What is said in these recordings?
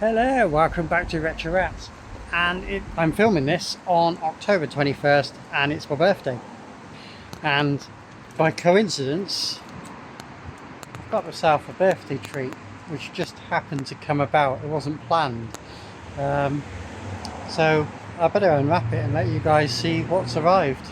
Hello, welcome back to Ratz, and I'm filming this on October 21st and it's my birthday, and by coincidence I've got myself a birthday treat which just happened to come about. It wasn't planned, so I better unwrap it and let you guys see what's arrived.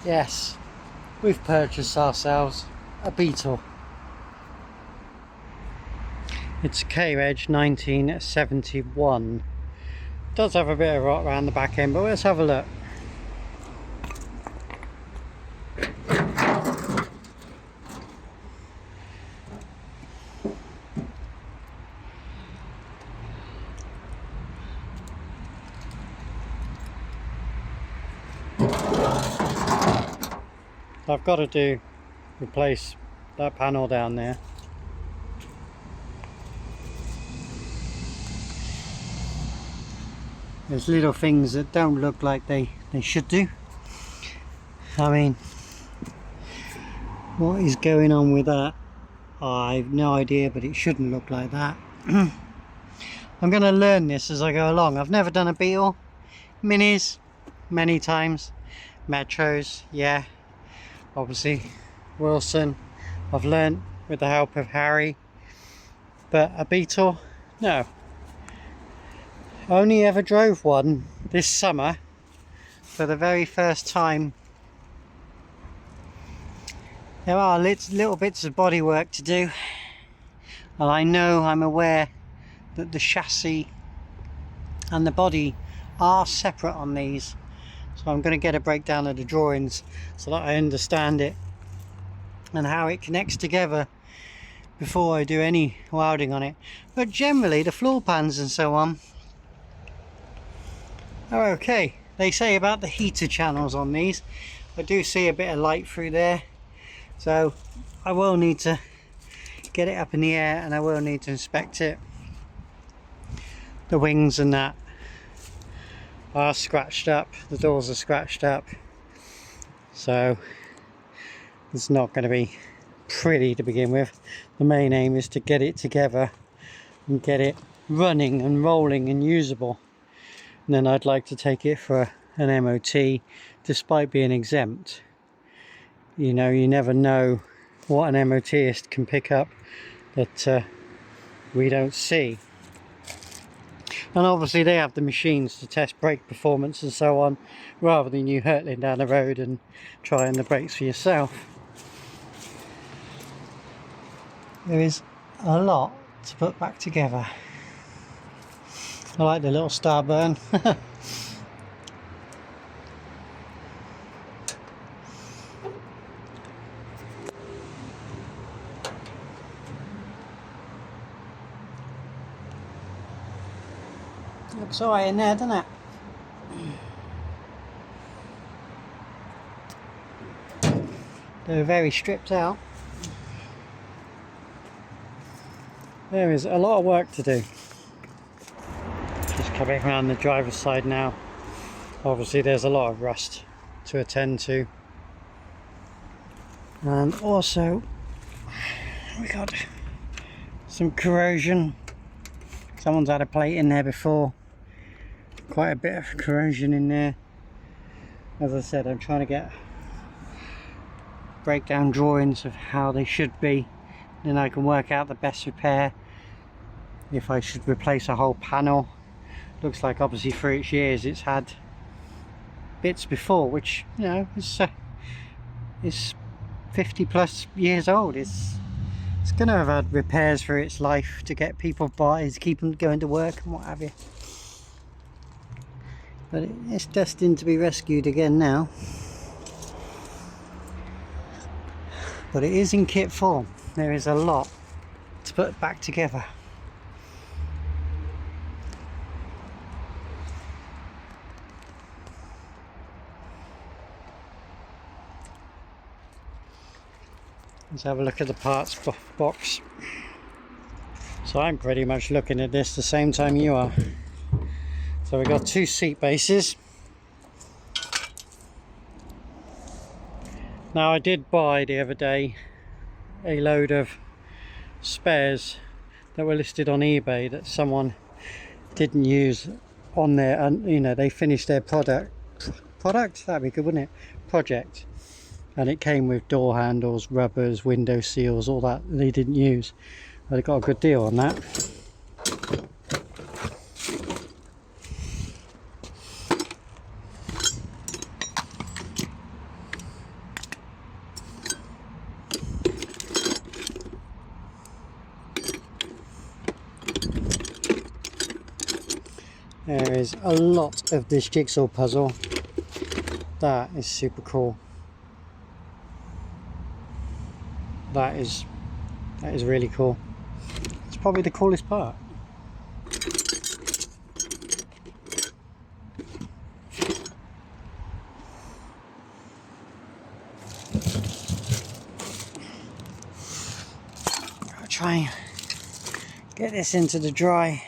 Yes, we've purchased ourselves a beetle. It's a K-Reg 1971. Does have a bit of rot around the back end, but let's have a look. I've got to replace that panel down there. There's little things that don't look like they should do. I mean, what is going on with that? I've no idea, but it shouldn't look like that. I'm going to learn this as I go along. I've never done a beetle. Minis, many times. Metros, yeah. Obviously Wilson, I've learnt with the help of Harry, but a beetle, no. Only ever drove one this summer for the very first time. There are little bits of bodywork to do, and I'm aware that the chassis and the body are separate on these. So I'm going to get a breakdown of the drawings so that I understand it and how it connects together before I do any welding on it. But generally the floor pans and so on are okay. They say about the heater channels on these, I do see a bit of light through there, so I will need to get it up in the air and I will need to inspect it. The wings and that are scratched up, the doors are scratched up, so it's not going to be pretty to begin with. The main aim is to get it together and get it running and rolling and usable, and then I'd like to take it for an MOT. Despite being exempt, you know, you never know what an MOTist can pick up that we don't see. And obviously they have the machines to test brake performance and so on, rather than you hurtling down the road and trying the brakes for yourself. There is a lot to put back together. I like the little star burn. Looks alright in there, doesn't it? They're very stripped out. There is a lot of work to do. Just coming around the driver's side now. Obviously there's a lot of rust to attend to. And also we got some corrosion. Someone's had a plate in there before. Quite a bit of corrosion in there. As I said, I'm trying to get breakdown drawings of how they should be, then I can work out the best repair if I should replace a whole panel. Looks like obviously through its years it's had bits before, which, you know, is 50 plus years old. It's going to have had repairs through its life to get people by, to keep them going to work and what have you. But it's destined to be rescued again now. But it is in kit form. There is a lot to put back together. Let's have a look at the parts box. So I'm pretty much looking at this the same time you are. So we've got 2 seat bases. Now I did buy the other day a load of spares that were listed on eBay that someone didn't use on there, and you know, they finished their product, that'd be good, wouldn't it? Project. And it came with door handles, rubbers, window seals, all that they didn't use. But I got a good deal on that. There is a lot of this jigsaw puzzle. That is super cool. That is really cool. It's probably the coolest part. I'll try and get this into the dry.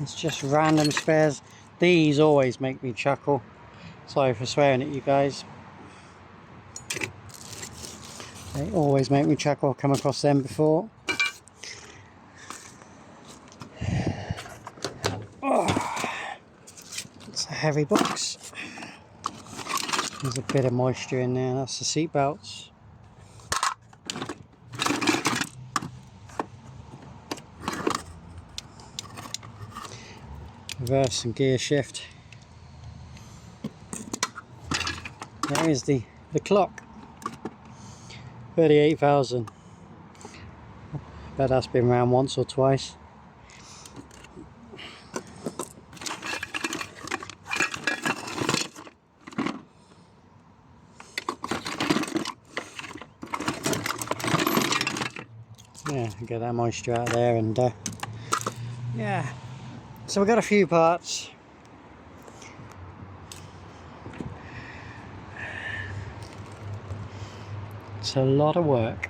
It's just random spares. These always make me chuckle. Sorry for swearing at you guys. They always make me chuckle. I've come across them before. Oh, it's a heavy box. There's a bit of moisture in there. That's the seat belts. Reverse and gear shift. There is the clock. 38,000. Bet that's been around once or twice. Yeah, get that moisture out of there, and yeah. So we've got a few parts. It's a lot of work.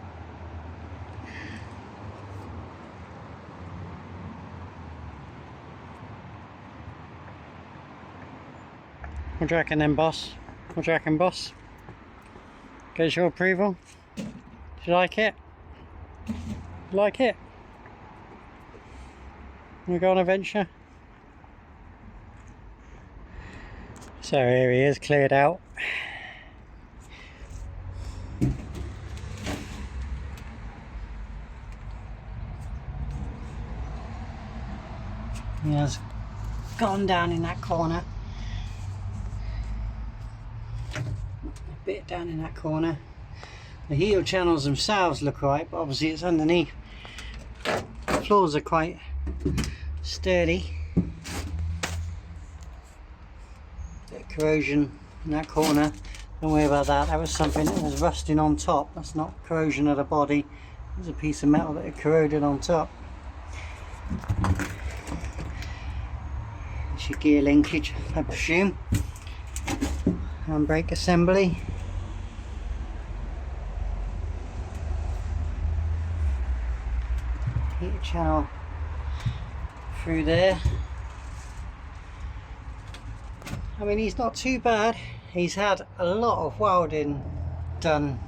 What do you reckon then, boss? What do you reckon, boss? Get your approval? Do you like it? You like it? We go on a venture? So here he is, cleared out. He has gone down in that corner. A bit down in that corner. The heel channels themselves look right, but obviously it's underneath. The floors are quite sturdy. Bit of corrosion in that corner. Don't worry about that. That was something that was rusting on top. That's not corrosion of the body. There's a piece of metal that had corroded on top. It's your gear linkage, I presume. Handbrake assembly. Heater channel through there. I mean, he's not too bad. He's had a lot of welding done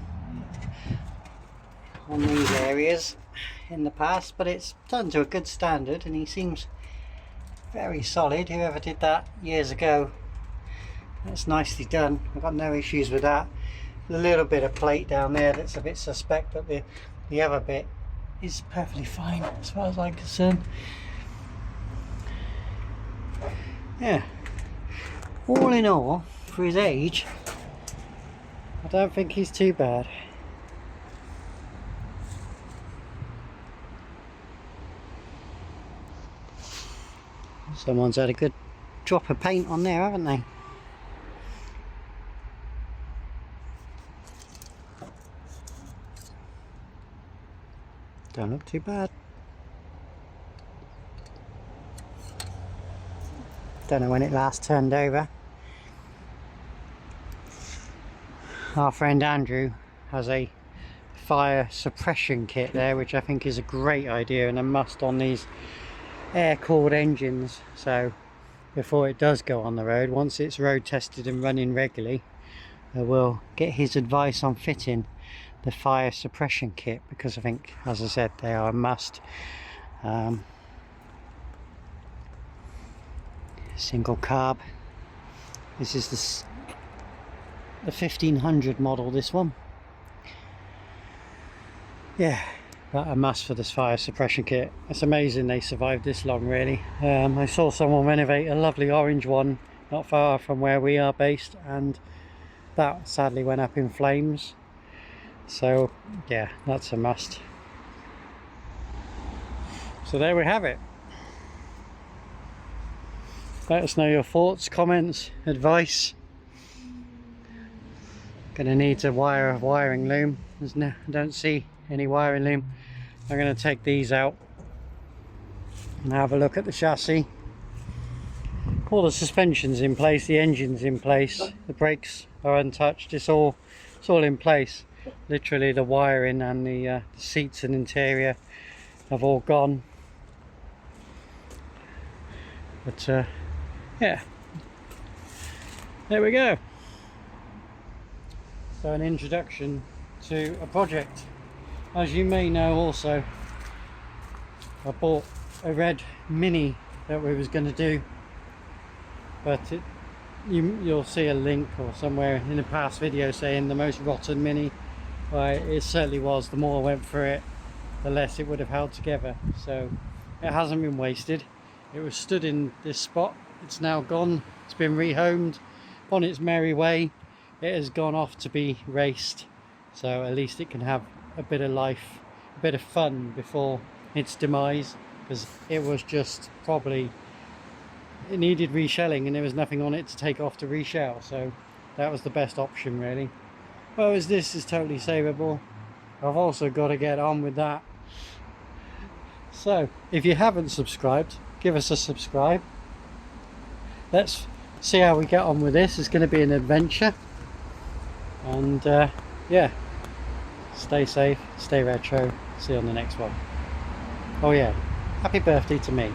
on these areas in the past, but it's done to a good standard and he seems very solid. Whoever did that years ago, that's nicely done. I've got no issues with that. a little bit of plate down there that's a bit suspect, but the other bit is perfectly fine as far as I'm concerned. Yeah, all in all, for his age, I don't think he's too bad. Someone's had a good drop of paint on there, haven't they? Don't look too bad. Don't know when it last turned over. Our friend Andrew has a fire suppression kit there, which I think is a great idea and a must on these air-cooled engines. So before it does go on the road, once it's road tested and running regularly, I will get his advice on fitting the fire suppression kit, because I think, as I said, they are a must. Single carb. This is the 1500 model, this one. Yeah, but a must for this fire suppression kit. It's amazing they survived this long, really. I saw someone renovate a lovely orange one not far from where we are based, and that sadly went up in flames. So yeah, that's a must. So there we have it. Let us know your thoughts, comments, advice. Gonna need to wire a wiring loom. I don't see any wiring loom. I'm gonna take these out and have a look at the chassis. All the suspension's in place, the engine's in place, the brakes are untouched. It's all in place. Literally the wiring and the seats and interior have all gone. But yeah, there we go. So an introduction to a project. As you may know also, I bought a red Mini that we was going to do, but you'll see a link or somewhere in the past video saying the most rotten Mini. Well, it certainly was. The more I went through it, the less it would have held together. So it hasn't been wasted. It was stood in this spot. It's now gone. It's been rehomed on its merry way. It has gone off to be raced, so at least it can have a bit of life, a bit of fun before its demise, because it was just probably, it needed reshelling and there was nothing on it to take off to reshell, so that was the best option really. Whereas this is totally savable. I've also got to get on with that. So if you haven't subscribed, give us a subscribe. Let's see how we get on with this. It's going to be an adventure. And yeah, stay safe, stay retro. See you on the next one. Oh yeah, happy birthday to me.